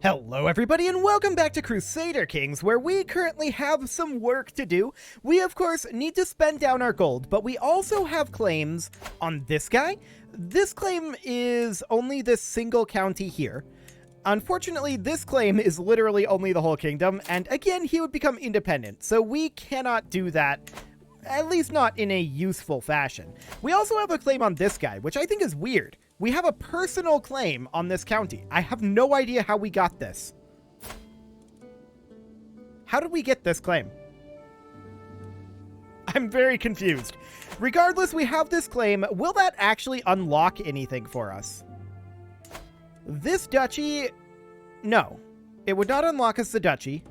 Hello everybody and welcome back to Crusader Kings, where we currently have some work to do. We of course need to spend down our gold, but we also have claims on this guy. This claim is only this single county here. Unfortunately, this claim is literally only the whole kingdom, and again, he would become independent, so we cannot do that, at least not in a useful fashion. We also have a claim on this guy, which I think is weird. We have a personal claim on this county. I have no idea how we got this. How did we get this claim? I'm very confused. Regardless, we have this claim. Will that actually unlock anything for us? This duchy, no. It would not unlock us the duchy.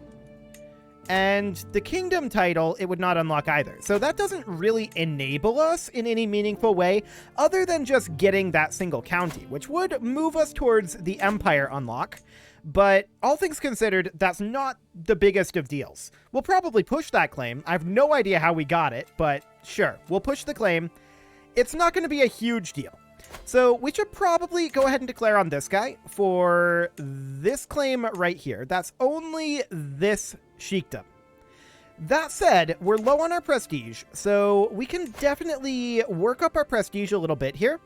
And the kingdom title, it would not unlock either. So that doesn't really enable us in any meaningful way, other than just getting that single county, which would move us towards the empire unlock. But all things considered, that's not the biggest of deals. We'll probably push that claim. I have no idea how we got it, but sure, we'll push the claim. It's not going to be a huge deal. So we should probably go ahead and declare on this guy for this claim right here. That's only this sheikdom. That said, we're low on our prestige, so we can definitely work up our prestige a little bit here.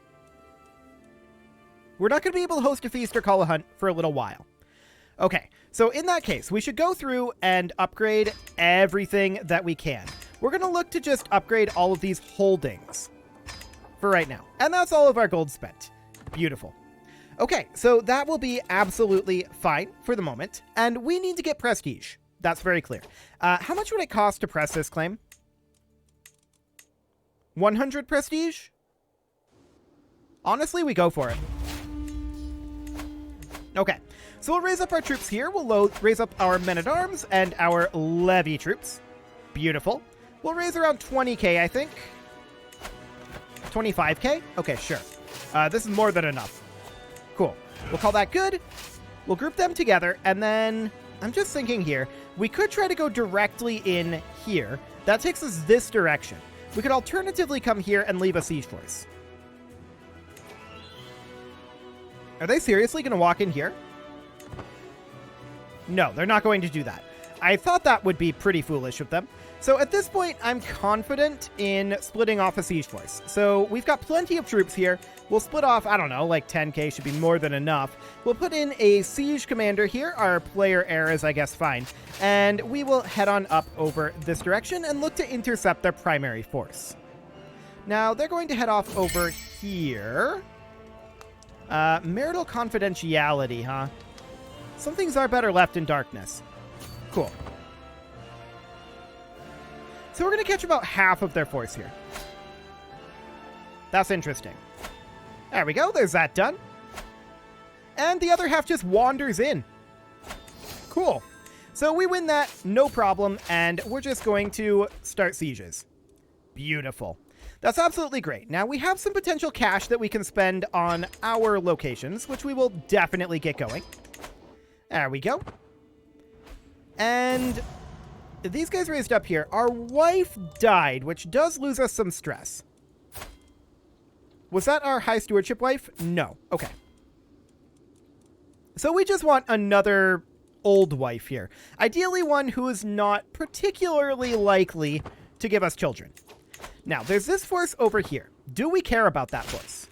We're not going to be able to host a feast or call a hunt for a little while. Okay, so in that case, we should go through and upgrade everything that we can. We're going to look to just upgrade all of these holdings for right now. And that's all of our gold spent. Beautiful. Okay, so that will be absolutely fine for the moment. And we need to get prestige. That's very clear. How much would it cost to press this claim? 100 prestige? Honestly, we go for it. Okay, so we'll raise up our troops here. We'll raise up our men-at-arms and our levy troops. Beautiful. We'll raise around 20k, I think. 25k? Okay, sure. This is more than enough. Cool. We'll call that good. We'll group them together, and then I'm just thinking here, we could try to go directly in here. That takes us this direction. We could alternatively come here and leave a siege force. Are they seriously going to walk in here? No, they're not going to do that. I thought that would be pretty foolish of them. So at this point, I'm confident in splitting off a siege force. So we've got plenty of troops here. We'll split off, I don't know, like 10k should be more than enough. We'll put in a siege commander here. Our player error is, I guess, fine. And we will head on up over this direction and look to intercept their primary force. Now, they're going to head off over here. Marital confidentiality, huh? Some things are better left in darkness. Cool. So we're going to catch about half of their force here. That's interesting. There we go. There's that done. And the other half just wanders in. Cool. So we win that, no problem, and we're just going to start sieges. Beautiful. That's absolutely great. Now, we have some potential cash that we can spend on our locations, which we will definitely get going. There we go. And these guys raised up here. Our wife died, which does lose us some stress. Was that our high stewardship wife? No. Okay. So we just want another old wife here. Ideally one who is not particularly likely to give us children. Now, there's this force over here. Do we care about that force?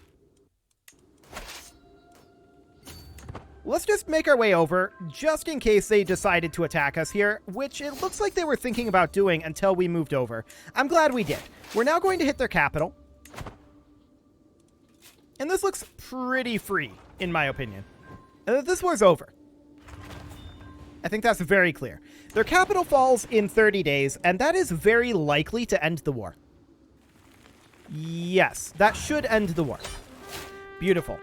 Let's just make our way over, just in case they decided to attack us here, which it looks like they were thinking about doing until we moved over. I'm glad we did. We're now going to hit their capital. And this looks pretty free, in my opinion. This war's over. I think that's very clear. Their capital falls in 30 days, and that is very likely to end the war. Yes, that should end the war. Beautiful.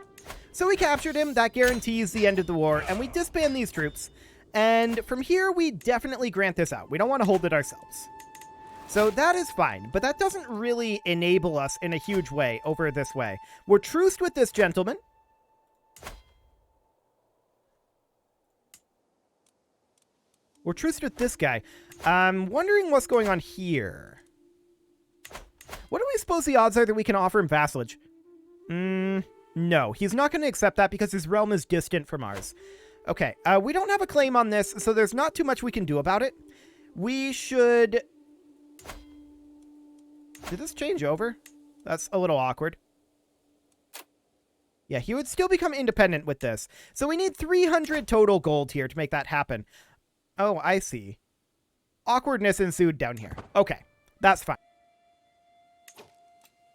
So we captured him, that guarantees the end of the war, and we disband these troops. And from here, we definitely grant this out. We don't want to hold it ourselves. So that is fine, but that doesn't really enable us in a huge way over this way. We're truced with this gentleman. We're truced with this guy. I'm wondering what's going on here. What do we suppose the odds are that we can offer him vassalage? No, he's not going to accept that because his realm is distant from ours. Okay, we don't have a claim on this, so there's not too much we can do about it. We should... Did this change over? That's a little awkward. Yeah, he would still become independent with this. So we need 300 total gold here to make that happen. Oh, I see. Awkwardness ensued down here. Okay, that's fine.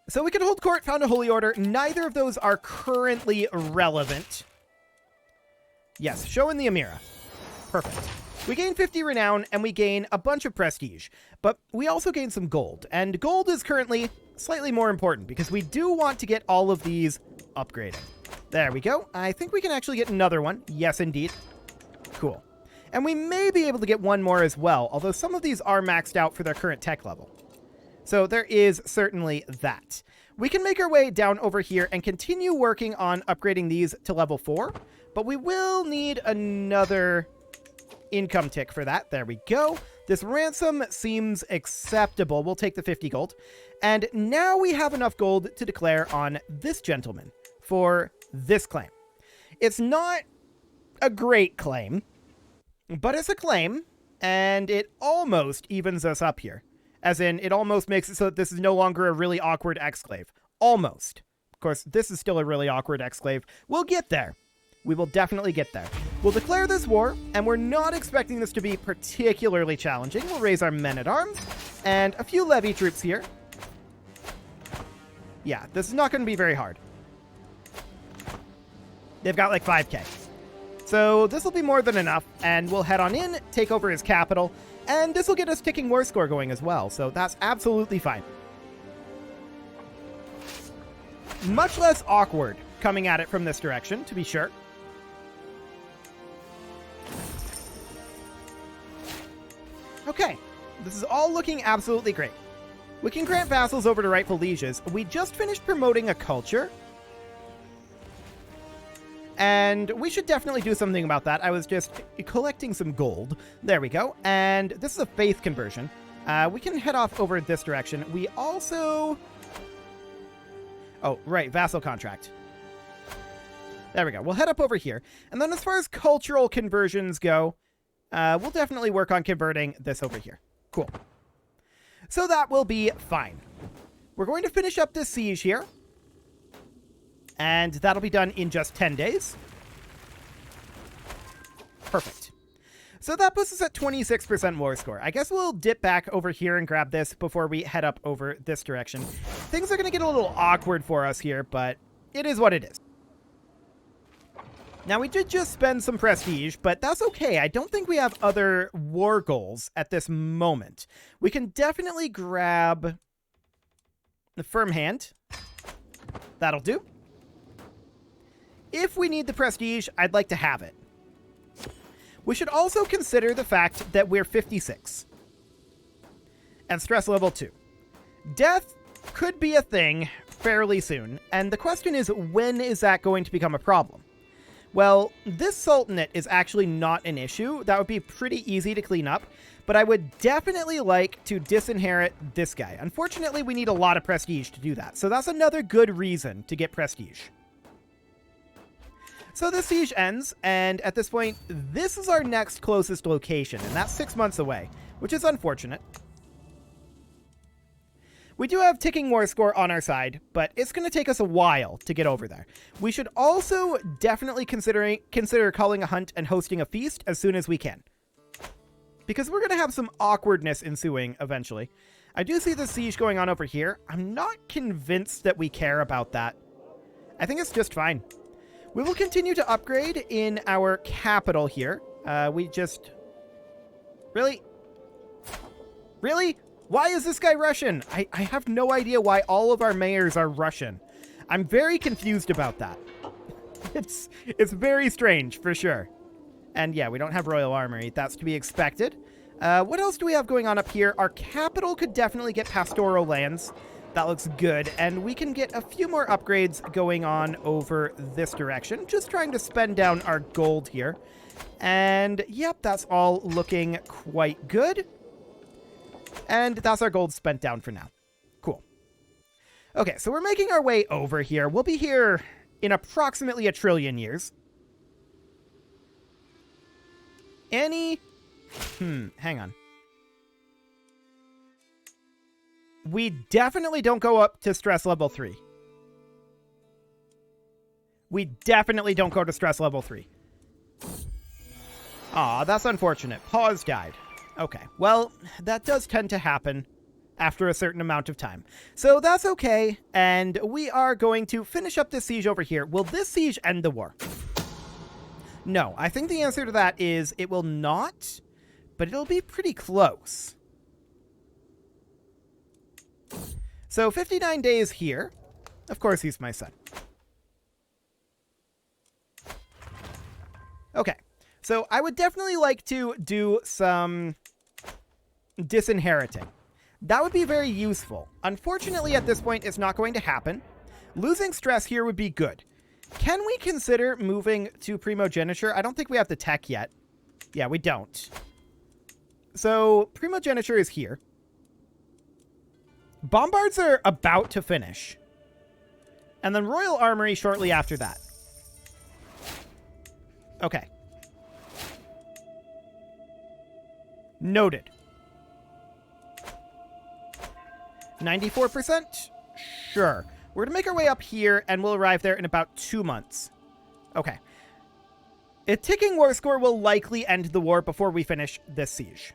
So we can hold court, found a holy order. Neither of those are currently relevant. Yes, show in the Amira. Perfect. We gain 50 renown, and we gain a bunch of prestige. But we also gain some gold. And gold is currently slightly more important, because we do want to get all of these upgraded. There we go. I think we can actually get another one. Yes, indeed. Cool. And we may be able to get one more as well, although some of these are maxed out for their current tech level. So there is certainly that. We can make our way down over here and continue working on upgrading these to level 4, but we will need another income tick for that. There we go. This ransom seems acceptable. We'll take the 50 gold. And now we have enough gold to declare on this gentleman for this claim. It's not a great claim, but it's a claim, and it almost evens us up here. As in, it almost makes it so that this is no longer a really awkward exclave. Almost. Of course, this is still a really awkward exclave. We'll get there. We will definitely get there. We'll declare this war, and we're not expecting this to be particularly challenging. We'll raise our men-at-arms, and a few levy troops here. Yeah, this is not going to be very hard. They've got like 5k. So this will be more than enough, and we'll head on in, take over his capital, and this will get us ticking war score going as well, so that's absolutely fine. Much less awkward coming at it from this direction, to be sure. Okay, this is all looking absolutely great. We can grant vassals over to rightful lieges. We just finished promoting a culture, and we should definitely do something about that. I was just collecting some gold. There we go. And this is a faith conversion. We can head off over this direction. We also... Oh, right. Vassal contract. There we go. We'll head up over here. And then as far as cultural conversions go, we'll definitely work on converting this over here. Cool. So that will be fine. We're going to finish up this siege here. And that'll be done in just 10 days. Perfect. So that puts us at 26% war score. I guess we'll dip back over here and grab this before we head up over this direction. Things are going to get a little awkward for us here, but it is what it is. Now, we did just spend some prestige, but that's okay. I don't think we have other war goals at this moment. We can definitely grab the firm hand. That'll do. If we need the prestige, I'd like to have it. We should also consider the fact that we're 56. And stress level 2. Death could be a thing fairly soon, and the question is, when is that going to become a problem? Well, this Sultanate is actually not an issue. That would be pretty easy to clean up, but I would definitely like to disinherit this guy. Unfortunately, we need a lot of prestige to do that, so that's another good reason to get prestige. So the siege ends, and at this point, this is our next closest location, and that's 6 months away, which is unfortunate. We do have ticking war score on our side, but it's going to take us a while to get over there. We should also definitely consider calling a hunt and hosting a feast as soon as we can, because we're going to have some awkwardness ensuing eventually. I do see the siege going on over here. I'm not convinced that we care about that. I think it's just fine. We will continue to upgrade in our capital here. We just... Really? Really? Why is this guy Russian? I have no idea why all of our mayors are Russian. I'm very confused about that. It's very strange, for sure. And yeah, we don't have royal armory. That's to be expected. What else do we have going on up here? Our capital could definitely get pastoral lands. That looks good, and we can get a few more upgrades going on over this direction. Just trying to spend down our gold here. And, yep, that's all looking quite good. And that's our gold spent down for now. Cool. Okay, so we're making our way over here. We'll be here in approximately 1 trillion years. Any... hang on. We definitely don't go up to stress level 3. We definitely don't go to stress level 3. Aw, that's unfortunate. Pause died. Okay, well, that does tend to happen after a certain amount of time. So that's okay, and we are going to finish up this siege over here. Will this siege end the war? No, I think the answer to that is it will not, but it'll be pretty close. So 59 days here. Of course, he's my son. Okay, so I would definitely like to do some disinheriting. That would be very useful. Unfortunately, at this point, it's not going to happen. Losing stress here would be good. Can we consider moving to primogeniture? I don't think we have the tech yet. Yeah, we don't. So primogeniture is here. Bombards are about to finish. And then Royal Armory shortly after that. Okay. Noted. 94%? Sure. We're going to make our way up here, and we'll arrive there in about 2 months. Okay. A ticking war score will likely end the war before we finish this siege.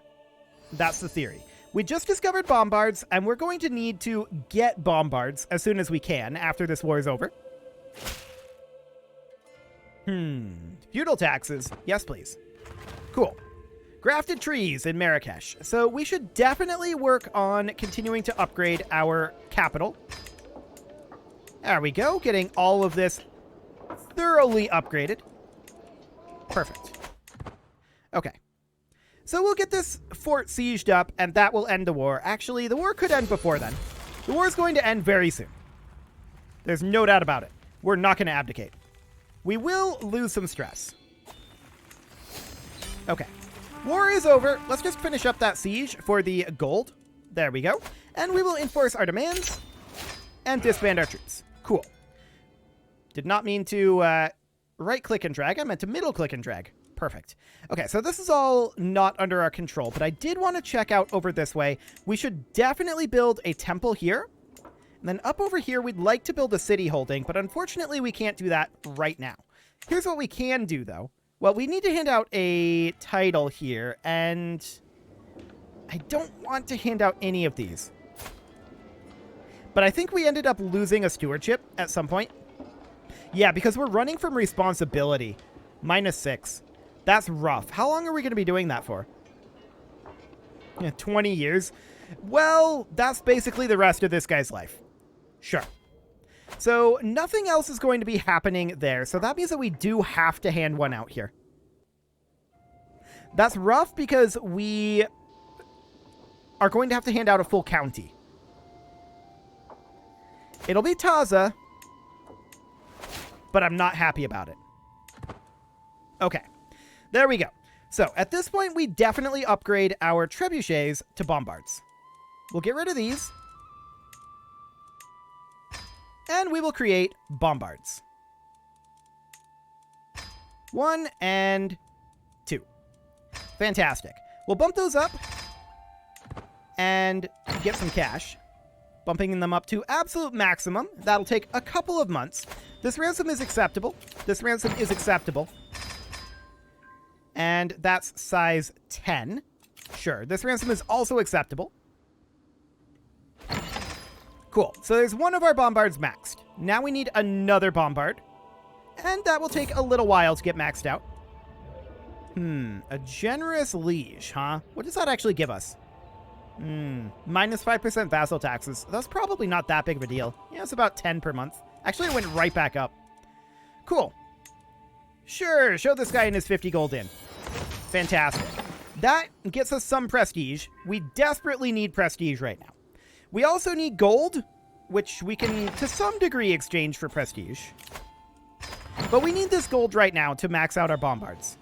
That's the theory. We just discovered bombards, and we're going to need to get bombards as soon as we can after this war is over. Feudal taxes. Yes, please. Cool. Grafted trees in Marrakesh. So we should definitely work on continuing to upgrade our capital. There we go. Getting all of this thoroughly upgraded. Perfect. Okay. So we'll get this fort sieged up, and that will end the war. Actually, the war could end before then. The war is going to end very soon. There's no doubt about it. We're not going to abdicate. We will lose some stress. Okay. War is over. Let's just finish up that siege for the gold. There we go. And we will enforce our demands and disband our troops. Cool. Did not mean to right-click and drag. I meant to middle-click and drag. Perfect. Okay, so this is all not under our control, but I did want to check out over this way. We should definitely build a temple here. And then up over here, we'd like to build a city holding, but unfortunately, we can't do that right now. Here's what we can do, though. Well, we need to hand out a title here, and I don't want to hand out any of these. But I think we ended up losing a stewardship at some point. Yeah, because we're running from responsibility. -6. That's rough. How long are we going to be doing that for? Yeah, 20 years. Well, that's basically the rest of this guy's life. Sure. So nothing else is going to be happening there. So that means that we do have to hand one out here. That's rough because we are going to have to hand out a full county. It'll be Taza, but I'm not happy about it. Okay. There we go. So, at this point, we definitely upgrade our trebuchets to bombards. We'll get rid of these. And we will create bombards. 1 and 2. Fantastic. We'll bump those up and get some cash. Bumping them up to absolute maximum. That'll take a couple of months. This ransom is acceptable. This ransom is acceptable. And that's size 10. Sure, this ransom is also acceptable. Cool, so there's one of our bombards maxed. Now we need another bombard. And that will take a little while to get maxed out. A generous liege, huh? What does that actually give us? -5% vassal taxes. That's probably not that big of a deal. Yeah, it's about 10 per month. Actually, it went right back up. Cool. Sure, show this guy in his 50 gold in. Fantastic. That gets us some prestige. We desperately need prestige right now. We also need gold, which we can, to some degree, exchange for prestige. But we need this gold right now to max out our bombards.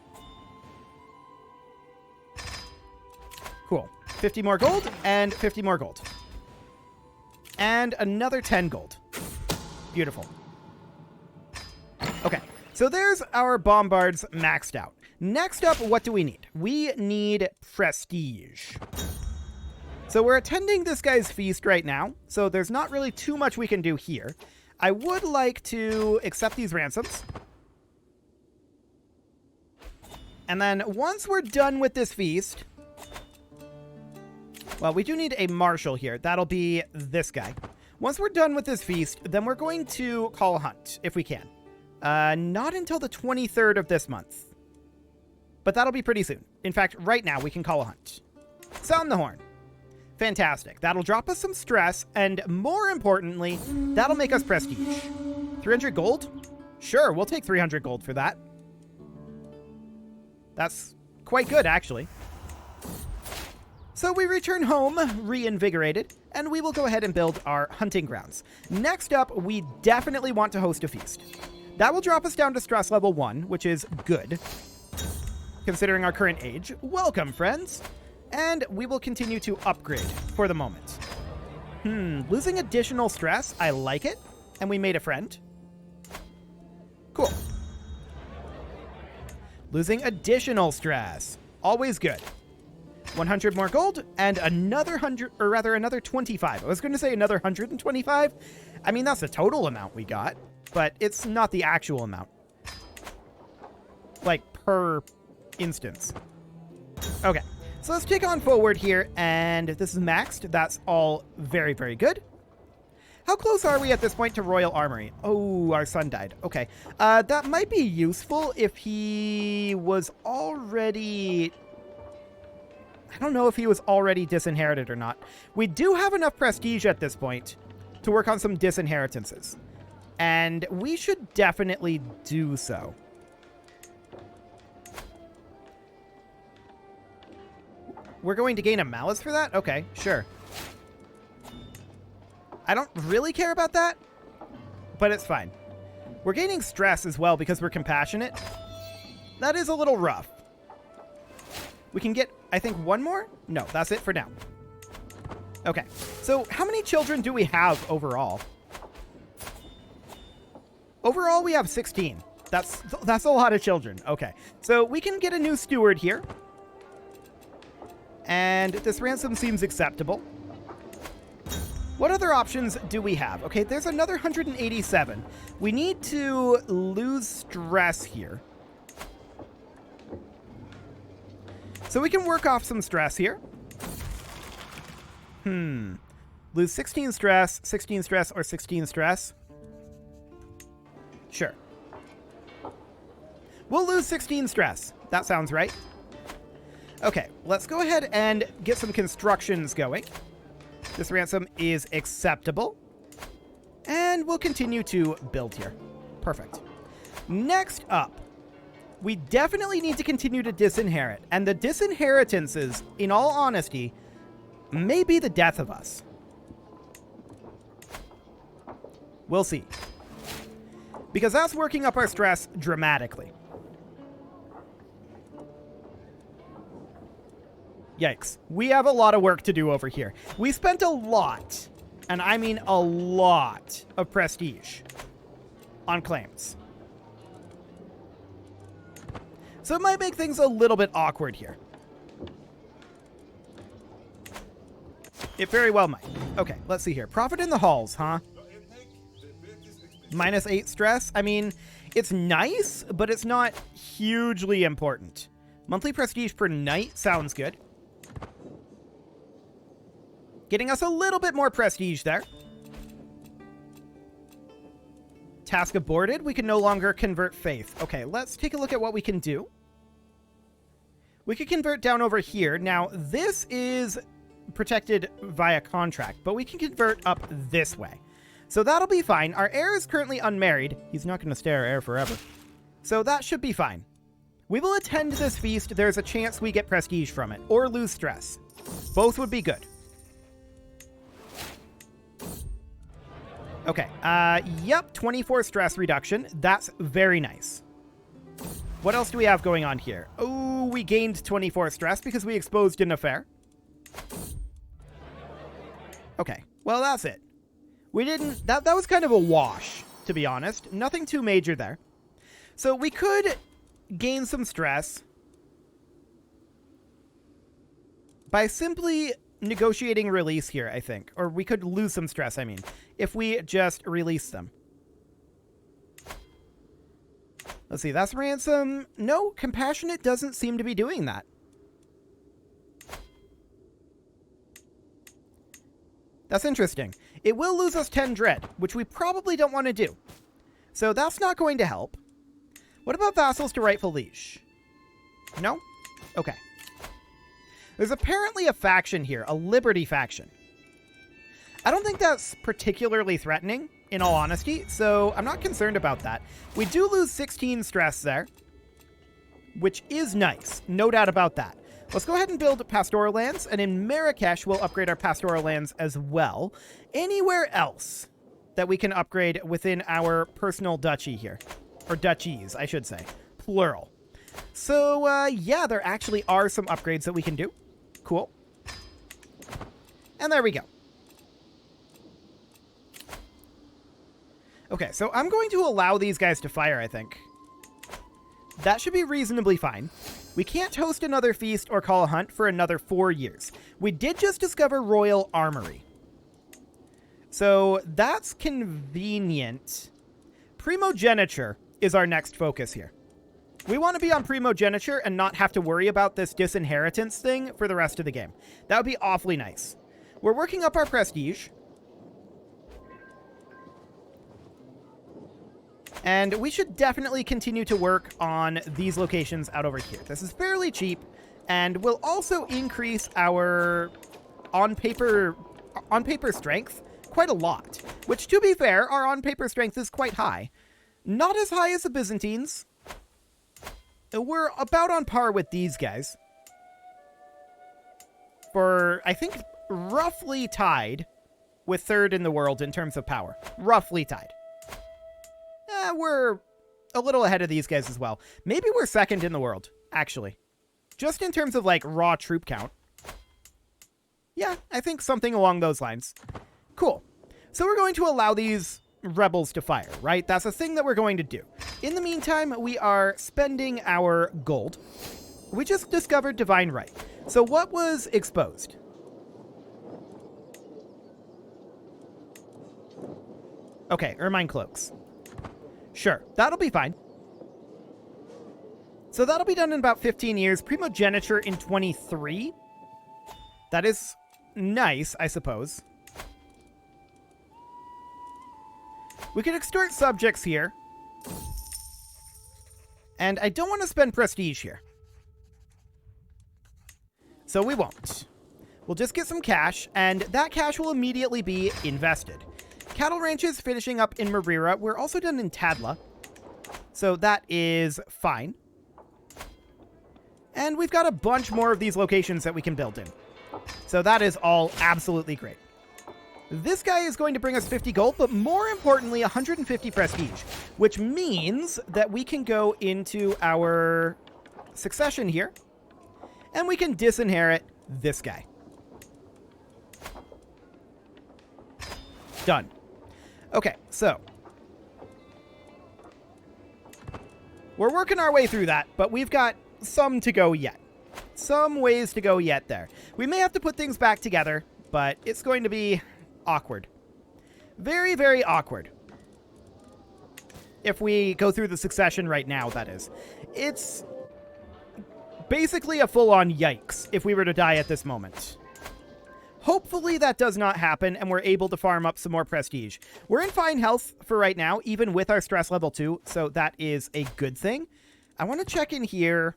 Cool. 50 more gold and 50 more gold. And another 10 gold. Beautiful. Okay. So there's our bombards maxed out. Next up, what do we need? We need prestige. So we're attending this guy's feast right now, so there's not really too much we can do here. I would like to accept these ransoms. And then once we're done with this feast... Well, we do need a marshal here. That'll be this guy. Once we're done with this feast, then we're going to call a hunt, if we can. Not until the 23rd of this month. But that'll be pretty soon. In fact, right now we can call a hunt. Sound the horn. Fantastic. That'll drop us some stress, and more importantly, that'll make us prestige. 300 gold? Sure, we'll take 300 gold for that. That's quite good, actually. So we return home, reinvigorated, and we will go ahead and build our hunting grounds. Next up, we definitely want to host a feast. That will drop us down to stress level 1, which is good, considering our current age. Welcome, friends! And we will continue to upgrade for the moment. Losing additional stress, I like it. And we made a friend. Cool. Losing additional stress, always good. 100 more gold, and another 100, or rather another 25. I was going to say another 125. I mean, that's the total amount we got, but it's not the actual amount. Like, per instance. Okay, so let's take on forward here, and this is maxed. That's all very, very good. How close are we at this point to Royal Armory? Oh, our son died. Okay, that might be useful if he was already... I don't know if he was already disinherited or not. We do have enough prestige at this point to work on some disinheritances. And we should definitely do so. We're going to gain a malice for that? Okay, sure. I don't really care about that, but it's fine. We're gaining stress as well because we're compassionate. That is a little rough. We can get, I think, one more? No, that's it for now. Okay, so how many children do we have overall? Overall, we have 16. That's a lot of children. Okay, so we can get a new steward here. And this ransom seems acceptable. What other options do we have? Okay, there's another 187. We need to lose stress here. So we can work off some stress here. Lose 16 stress, or 16 stress. Sure. We'll lose 16 stress. That sounds right. Okay, let's go ahead and get some constructions going. This ransom is acceptable. And we'll continue to build here. Perfect. Next up, we definitely need to continue to disinherit. And the disinheritances, in all honesty, may be the death of us. We'll see. Because that's working up our stress dramatically. Yikes. We have a lot of work to do over here. We spent a lot, and I mean a lot, of prestige on claims. So it might make things a little bit awkward here. It very well might. Okay, let's see here. Profit in the halls, huh? -8 stress. I mean, it's nice, but it's not hugely important. Monthly prestige per night sounds good. Getting us a little bit more prestige there. Task aborted. We can no longer convert faith. Okay, let's take a look at what we can do. We could convert down over here. Now, this is protected via contract, but we can convert up this way. So that'll be fine. Our heir is currently unmarried. He's not going to stay our heir forever. So that should be fine. We will attend this feast. There's a chance we get prestige from it, or lose stress. Both would be good. Okay, yep, 24 stress reduction. That's very nice. What else do we have going on here? Oh, we gained 24 stress because we exposed an affair. Okay, well, that's it. We didn't... That was kind of a wash, to be honest. Nothing too major there. So we could gain some stress by simply negotiating release here, I think. Or we could lose some stress, I mean, if we just release them. Let's see, that's ransom. No, compassionate doesn't seem to be doing that. That's interesting. It will lose us 10 dread, which we probably don't want to do. So that's not going to help. What about vassals to rightful liege? No? Okay. There's apparently a faction here, a liberty faction. I don't think that's particularly threatening, in all honesty, so I'm not concerned about that. We do lose 16 stress there, which is nice. No doubt about that. Let's go ahead and build pastoral lands, and in Marrakesh, we'll upgrade our pastoral lands as well. Anywhere else that we can upgrade within our personal duchy here. Or duchies, I should say. Plural. So, yeah, there actually are some upgrades that we can do. Cool. And there we go. Okay, so I'm going to allow these guys to fire, I think. That should be reasonably fine. We can't host another feast or call a hunt for another 4 years. We did just discover Royal Armory. So that's convenient. Primogeniture is our next focus here. We want to be on primogeniture and not have to worry about this disinheritance thing for the rest of the game. That would be awfully nice. We're working up our prestige. And we should definitely continue to work on these locations out over here. This is fairly cheap, and will also increase our on-paper strength quite a lot. Which, to be fair, our on-paper strength is quite high. Not as high as the Byzantines. We're about on par with these guys. For, I think, roughly tied with third in the world in terms of power. Roughly tied. We're a little ahead of these guys as well. Maybe we're second in the world, actually. Just in terms of, like, raw troop count. Yeah, I think something along those lines. Cool. So we're going to allow these rebels to fire, right? That's a thing that we're going to do. In the meantime, we are spending our gold. We just discovered Divine Right. So what was exposed? Okay, Ermine Cloaks. Sure, that'll be fine. So that'll be done in about 15 years. Primogeniture in 23. That is nice, I suppose. We can extort subjects here. And I don't want to spend prestige here. So we won't. We'll just get some cash, and that cash will immediately be invested. Cattle ranches finishing up in Maghrebia. We're also done in Tadla. So that is fine. And we've got a bunch more of these locations that we can build in. So that is all absolutely great. This guy is going to bring us 50 gold, but more importantly, 150 prestige, which means that we can go into our succession here, and we can disinherit this guy. Done. Okay, so we're working our way through that, but we've got some to go yet. Some ways to go yet there. We may have to put things back together, but it's going to be awkward. Very, very awkward. If we go through the succession right now, that is. It's basically a full-on yikes if we were to die at this moment. Hopefully that does not happen, and we're able to farm up some more prestige. We're in fine health for right now, even with our stress level 2, so that is a good thing. I want to check in here.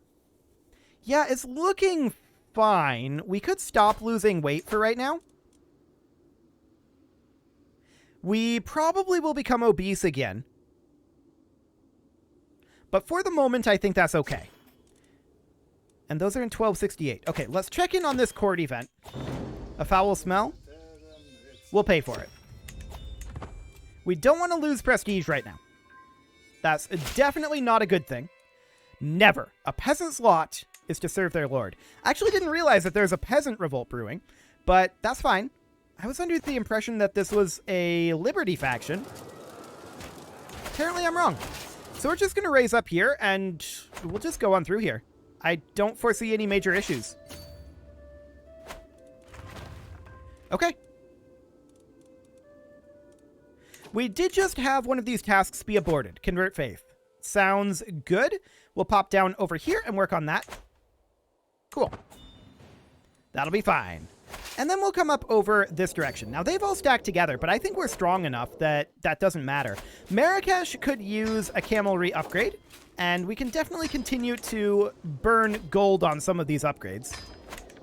Yeah, it's looking fine. We could stop losing weight for right now. We probably will become obese again. But for the moment, I think that's okay. And those are in 1268. Okay, let's check in on this court event. A foul smell? We'll pay for it. We don't want to lose prestige right now. That's definitely not a good thing. Never. A peasant's lot is to serve their lord. I actually didn't realize that there's a peasant revolt brewing, but that's fine. I was under the impression that this was a liberty faction. Apparently I'm wrong. So So we're just going to raise up here, and we'll just go on through here. I don't foresee any major issues. Okay. We did just have one of these tasks be aborted. Convert faith. Sounds good. We'll pop down over here and work on that. Cool. That'll be fine. And then we'll come up over this direction. Now, they've all stacked together, but I think we're strong enough that that doesn't matter. Marrakesh could use a camelry upgrade, and we can definitely continue to burn gold on some of these upgrades.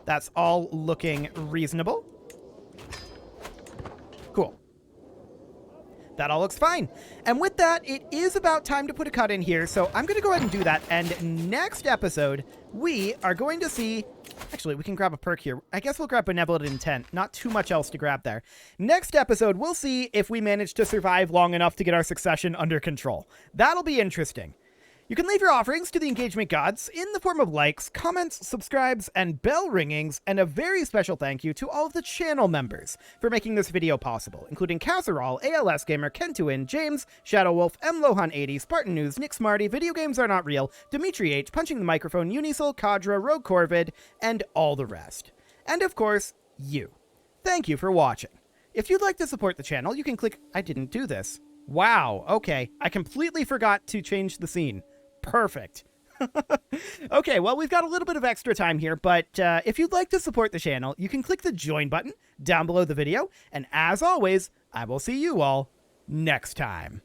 That's all looking reasonable. Cool. That all looks fine. And with that, it is about time to put a cut in here, so I'm going to go ahead and do that. And next episode, we are going to see... Actually, we can grab a perk here. I guess we'll grab Benevolent Intent. Not too much else to grab there. Next episode, we'll see if we manage to survive long enough to get our succession under control. That'll be interesting. You can leave your offerings to the engagement gods in the form of likes, comments, subscribes, and bell ringings, and a very special thank you to all of the channel members for making this video possible, including Casserole, ALS Gamer, Kentuin, James, Shadow Wolf, M. Lohan80, Spartan News, Nick Smarty, Video Games Are Not Real, Dimitri H, Punching the Microphone, Unisol, Kadra, Rogue Corvid, and all the rest. And of course, you. Thank you for watching. If you'd like to support the channel, you can click... I didn't do this. Wow, okay. I completely forgot to change the scene. Perfect. Okay, well, we've got a little bit of extra time here, but if you'd like to support the channel, you can click the join button down below the video, and as always, I will see you all next time.